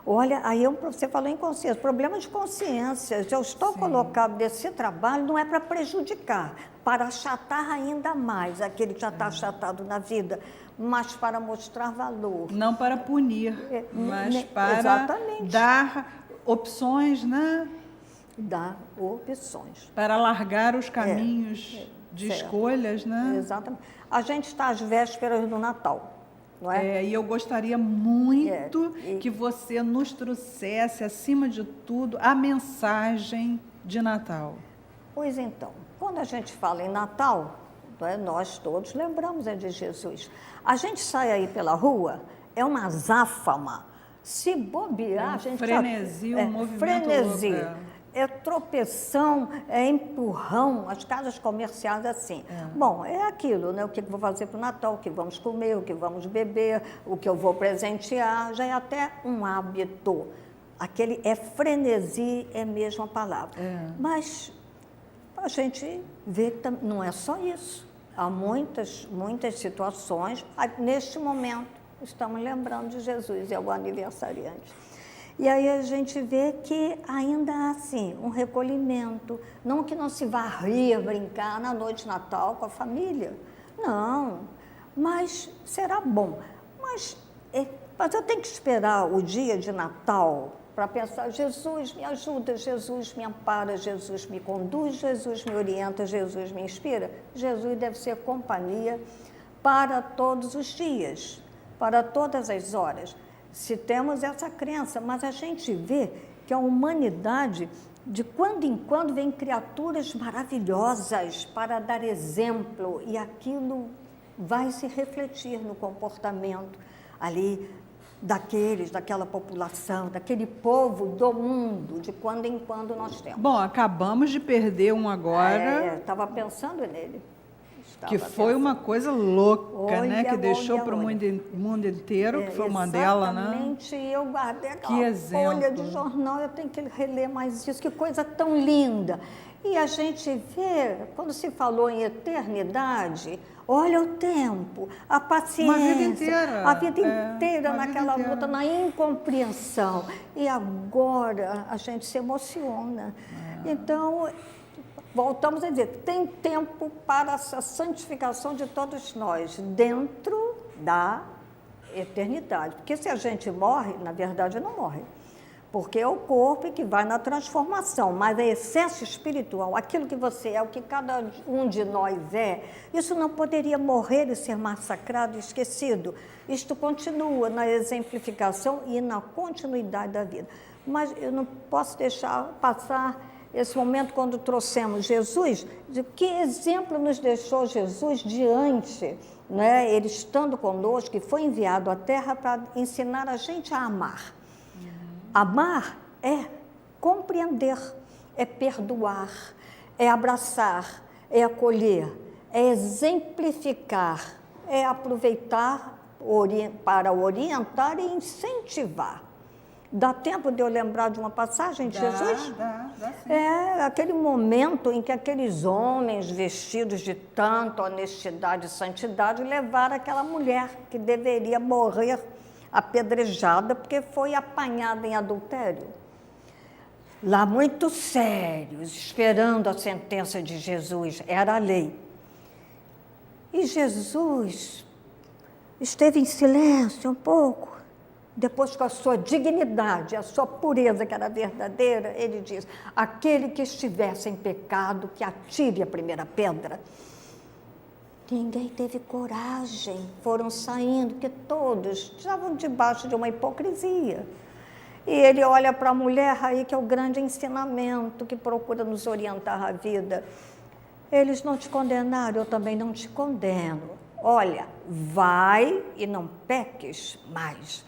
Olha, aí você falou em consciência, problema de consciência. Eu estou colocado nesse trabalho, não é para prejudicar, para achatar ainda mais aquele que já está achatado na vida, mas para mostrar valor. Não para punir, mas para exatamente. dar opções, né? Dar opções. Para alargar os caminhos de escolhas, né? Exatamente. A gente está às vésperas do Natal, não é? E eu gostaria muito que você nos trouxesse, acima de tudo, a mensagem de Natal. Pois então, quando a gente fala em Natal, não é, nós todos lembramos de Jesus. A gente sai aí pela rua, é uma azáfama Se bobear, a gente frenesi, um movimento frenesi. louco, É tropeção, é empurrão, as casas comerciais assim. Bom, é aquilo, né? O que eu vou fazer para o Natal, o que vamos comer, o que vamos beber, o que eu vou presentear, já é até um hábito. Aquele frenesi, é mesmo a palavra. Mas a gente vê que não é só isso. Há muitas situações. Neste momento, estamos lembrando de Jesus, é o aniversariante. E aí a gente vê que ainda há, assim, um recolhimento. Não que não se vá rir, brincar na noite de Natal com a família. Não, mas será bom. Mas eu tenho que esperar o dia de Natal para pensar, Jesus me ajuda, Jesus me ampara, Jesus me conduz, Jesus me orienta, Jesus me inspira. Jesus deve ser companhia para todos os dias, para todas as horas. Se temos essa crença, mas a gente vê que a humanidade, de quando em quando, vem criaturas maravilhosas para dar exemplo, e aquilo vai se refletir no comportamento ali daquela população, daquele povo do mundo, de quando em quando nós temos. Bom, acabamos de perder um agora. Estava pensando nele. Que foi uma coisa louca, né? Que deixou para o mundo inteiro, que foi o Mandela, né? Exatamente, eu guardei aquela folha de jornal, eu tenho que reler mais isso, que coisa tão linda. E a gente vê, quando se falou em eternidade, olha o tempo, a paciência, a vida inteira naquela luta, na incompreensão. E agora a gente se emociona. Então, voltamos a dizer, tem tempo para essa santificação de todos nós, dentro da eternidade. Porque se a gente morre, na verdade não morre. Porque é o corpo que vai na transformação, mas a essência espiritual, aquilo que você é, o que cada um de nós é, isso não poderia morrer e ser massacrado e esquecido. Isto continua na exemplificação e na continuidade da vida. Mas eu não posso deixar passar esse momento quando trouxemos Jesus, de que exemplo nos deixou Jesus diante, né? Ele estando conosco, que foi enviado à Terra para ensinar a gente a amar. Amar é compreender, é perdoar, é abraçar, é acolher, é exemplificar, é aproveitar para orientar e incentivar. Dá tempo de eu lembrar de uma passagem de Jesus? Dá sim. É aquele momento em que aqueles homens vestidos de tanta honestidade e santidade levaram aquela mulher que deveria morrer apedrejada porque foi apanhada em adultério. Lá muito sérios, esperando a sentença de Jesus, era a lei. E Jesus esteve em silêncio um pouco. Depois, com a sua dignidade, a sua pureza, que era verdadeira, ele diz, aquele que estiver sem pecado, que atire a primeira pedra. Ninguém teve coragem, foram saindo, porque todos estavam debaixo de uma hipocrisia. E ele olha para a mulher aí, que é o grande ensinamento, que procura nos orientar a vida. Eles não te condenaram, eu também não te condeno. Olha, vai e não peques mais.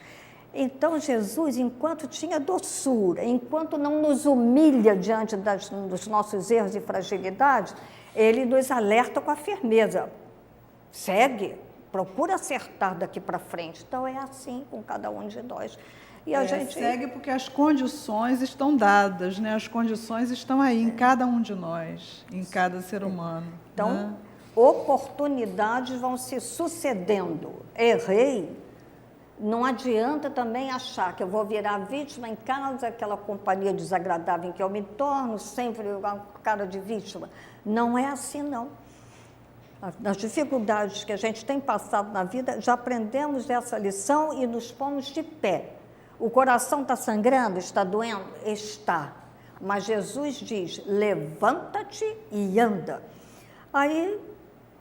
Então, Jesus, enquanto tinha doçura, enquanto não nos humilha diante dos nossos erros e fragilidades, ele nos alerta com a firmeza. Segue, procura acertar daqui para frente. Então, é assim com cada um de nós. E a gente segue porque as condições estão dadas, né? As condições estão aí em cada um de nós, em cada ser humano. Então, né? Oportunidades vão se sucedendo. Errei. Não adianta também achar que eu vou virar vítima em casa daquela companhia desagradável em que eu me torno, sempre com cara de vítima. Não é assim, não. Nas dificuldades que a gente tem passado na vida, já aprendemos essa lição e nos pomos de pé. O coração está sangrando, está doendo? Está. Mas Jesus diz, levanta-te e anda. Aí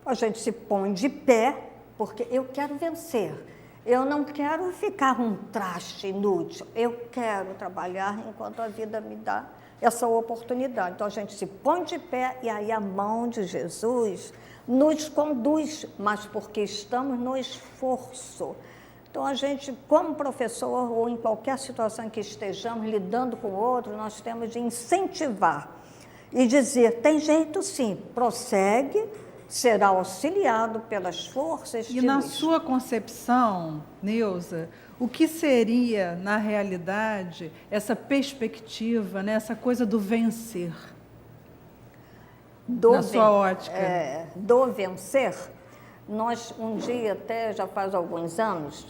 a gente se põe de pé, porque eu quero vencer. Eu não quero ficar um traste inútil. Eu quero trabalhar enquanto a vida me dá essa oportunidade. Então a gente se põe de pé e aí a mão de Jesus nos conduz, mas porque estamos no esforço Então, a gente, como professor, ou em qualquer situação em que estejamos lidando com o outro, nós temos de incentivar e dizer, tem jeito sim, prossegue, será auxiliado pelas forças de E na luz. sua concepção, Neuza, o que seria, na realidade, essa perspectiva, né, essa coisa do vencer? Na sua ótica. Do vencer, nós, um dia, até já faz alguns anos,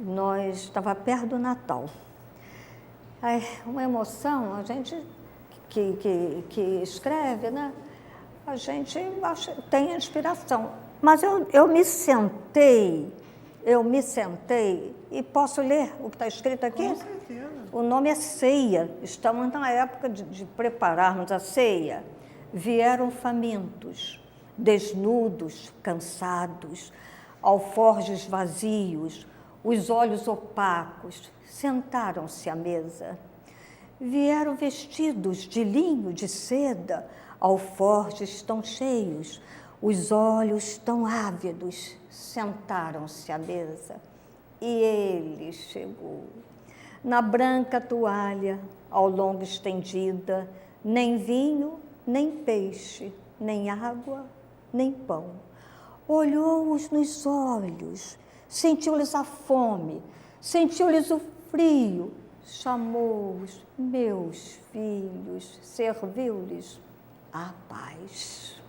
nós estava perto do Natal. Aí, uma emoção, a gente que escreve, né? A gente tem inspiração. Mas eu me sentei e posso ler o que está escrito aqui? Com certeza. O nome é ceia. Estamos na época de prepararmos a ceia. Vieram famintos, desnudos, cansados, alforjes vazios, os olhos opacos, sentaram-se à mesa. Vieram vestidos de linho, de seda, alforjes tão cheios, os olhos tão ávidos, sentaram-se à mesa. E ele chegou. Na branca toalha, ao longo estendida, nem vinho, nem peixe, nem água, nem pão. Olhou-os nos olhos, sentiu-lhes a fome, sentiu-lhes o frio, chamou-os meus filhos, serviu-lhes a paz.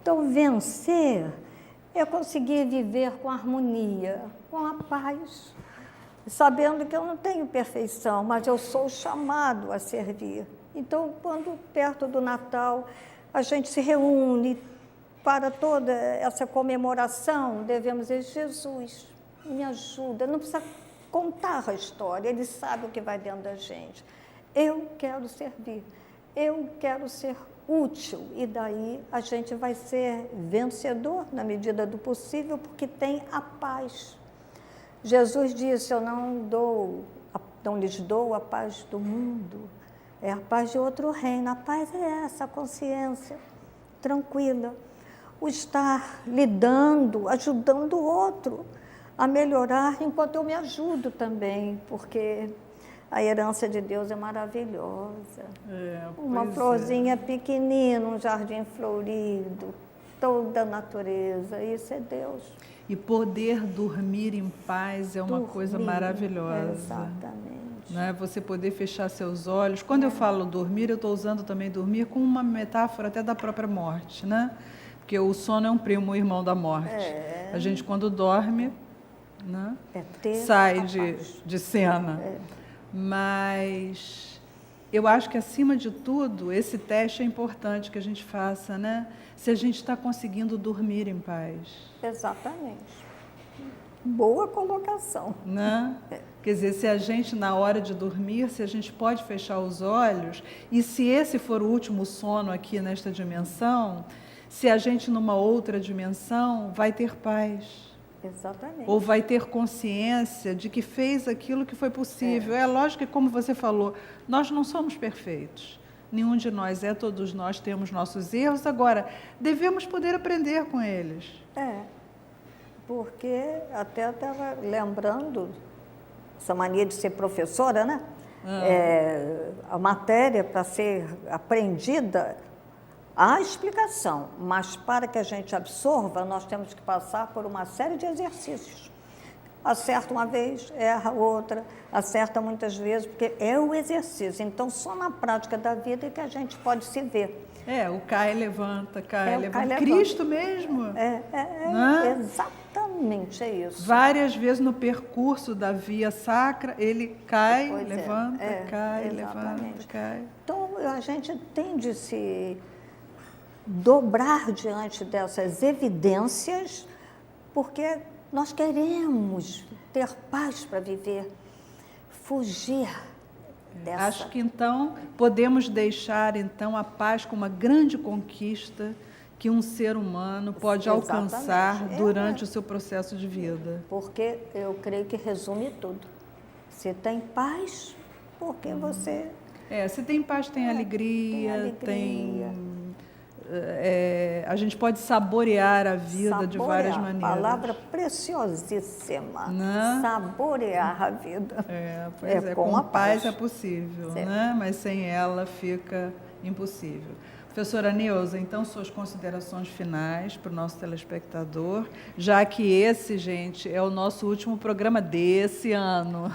Então, vencer é conseguir viver com harmonia, com a paz, sabendo que eu não tenho perfeição, mas eu sou chamado a servir. Então, quando perto do Natal, a gente se reúne para toda essa comemoração, devemos dizer, Jesus, me ajuda, não precisa contar a história, ele sabe o que vai dentro da gente. Eu quero servir, eu quero ser útil, e daí a gente vai ser vencedor na medida do possível, porque tem a paz. Jesus disse, eu não lhes dou a paz do mundo, é a paz de outro reino. A paz é essa, a consciência tranquila, o estar lidando, ajudando o outro a melhorar, enquanto eu me ajudo também, porque a herança de Deus é maravilhosa. Uma florzinha pequenina, um jardim florido, toda a natureza, isso é Deus. E poder dormir em paz é uma coisa maravilhosa. Exatamente. Né? Você poder fechar seus olhos. Quando eu falo dormir, eu estou usando também dormir como uma metáfora até da própria morte, né? Porque o sono é um primo, um irmão da morte. A gente, quando dorme, né? Sai de cena. Mas eu acho que, acima de tudo, esse teste é importante que a gente faça, né? Se a gente está conseguindo dormir em paz. Exatamente. Boa colocação. Né? Quer dizer, se a gente, na hora de dormir, se a gente pode fechar os olhos, e se esse for o último sono aqui nesta dimensão, se a gente, numa outra dimensão, vai ter paz. Exatamente. Ou vai ter consciência de que fez aquilo que foi possível. É lógico que, como você falou, nós não somos perfeitos. Nenhum de nós é, todos nós temos nossos erros. Agora, devemos poder aprender com eles. Porque até estava lembrando essa mania de ser professora, né? A matéria, para ser aprendida, há explicação, mas para que a gente absorva, nós temos que passar por uma série de exercícios. Acerta uma vez, erra outra, acerta muitas vezes, porque é o exercício. Então, só na prática da vida é que a gente pode se ver. O cai, levanta, cai, levanta. Cai, levanta. Cristo mesmo. Né? Exatamente, é isso. Várias vezes no percurso da via sacra, ele cai, levanta, cai, exatamente. levanta, cai. Então, a gente tem de se dobrar diante dessas evidências, porque nós queremos ter paz para viver, fugir dessa. Acho que, então, podemos deixar, então, a paz como uma grande conquista que um ser humano pode alcançar durante o seu processo de vida. Porque eu creio que resume tudo. Se tem paz, porque você... se tem paz, tem alegria, tem a gente pode saborear a vida de várias maneiras. Palavra preciosíssima. Né? Saborear a vida. Pois é, com a paz é possível, Certo. né? Mas sem ela fica impossível. Professora Neuza, então, suas considerações finais para o nosso telespectador, já que esse, gente, é o nosso último programa desse ano.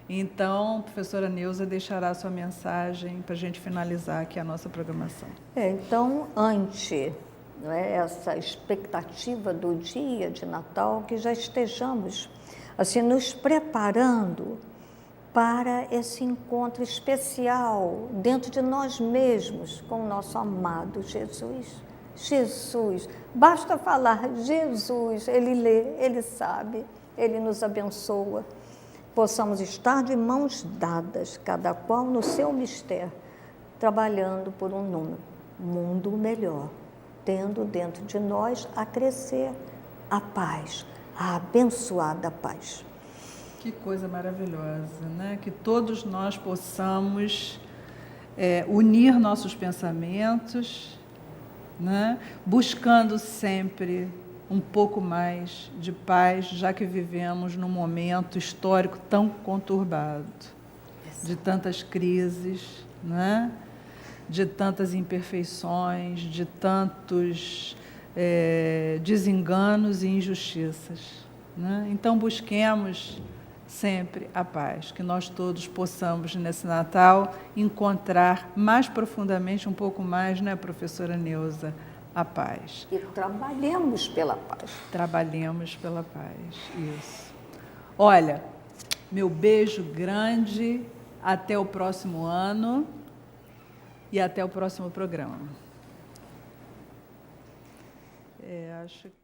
Então, professora Neuza deixará sua mensagem para a gente finalizar aqui a nossa programação. Então, ante, não é, essa expectativa do dia de Natal, que já estejamos assim, nos preparando para esse encontro especial dentro de nós mesmos com o nosso amado Jesus. Jesus, basta falar Jesus, Ele lê, Ele sabe, Ele nos abençoa. Possamos estar de mãos dadas, cada qual no seu mistério, trabalhando por um mundo melhor, tendo dentro de nós a crescer a paz, a abençoada paz. Que coisa maravilhosa, né? Que todos nós possamos unir nossos pensamentos, né? Buscando sempre um pouco mais de paz, já que vivemos num momento histórico tão conturbado, de tantas crises, né? De tantas imperfeições, de tantos desenganos e injustiças, né? Então, busquemos sempre a paz, que nós todos possamos, nesse Natal, encontrar mais profundamente, um pouco mais, né, professora Neuza, a paz. E trabalhemos pela paz. Trabalhemos pela paz, isso. Olha, meu beijo grande, até o próximo ano e até o próximo programa. Acho que